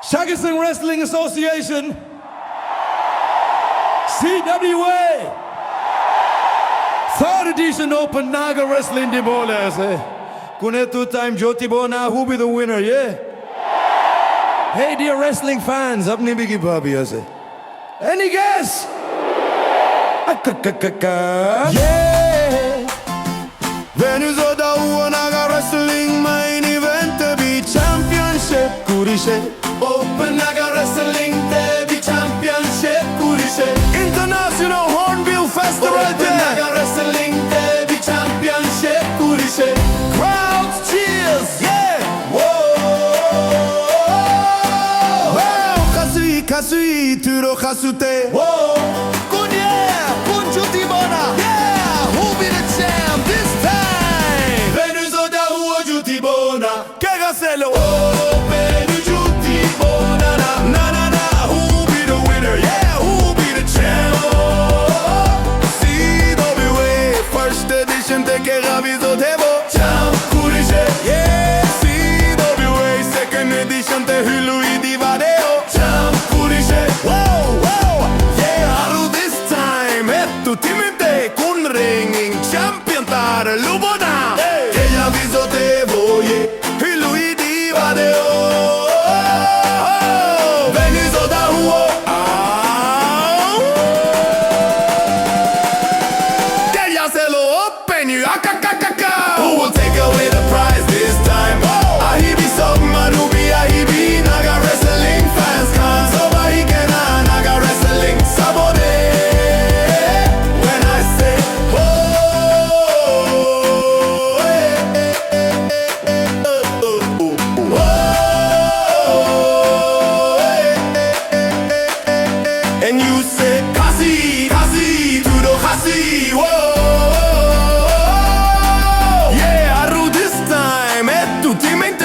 Chakhesang Wrestling Association, C.W.A. Third edition Open Naga Wrestling di bola se. Kune two time Jyoti Bona, who be the winner, yeah? Hey dear wrestling fans, apni bigi bhabi ase. Any guess? Yeah. Vedukho Shijo Naga Wrestling main event be championship kurishe. Open Naga Wrestling be championship kurishe. International Hornbill Festival Open Naga Wrestling be championship kurishe. Crowds cheers, yeah. Whoa. Wow, kasui turo kasute. Whoa. Yeah, who be the champ this time? Vedukho Shijo Kegaselo. Oh, Vedukho Shijo na, who be the winner? Yeah, who be the champ? CWA first edition teke rabizo debo. Champ kurishe. Yeah, CWA second edition te hului divadeo. Champ kurishe. Whoa, whoa. Yeah, haru this time. Tu timide kun ringing champion tar lubona. Ella viso te voy y lui diva de Vedukho Shijo. Ella se lo open you. Who will take away the prize this time? Ahibi Sok Marubi, Ahibi Naga Wrestling fans can so bahigena Naga Wrestling sabode. And you say, Kasi, tudo Kasi, whoa. Yeah, Aru this time, tutti mente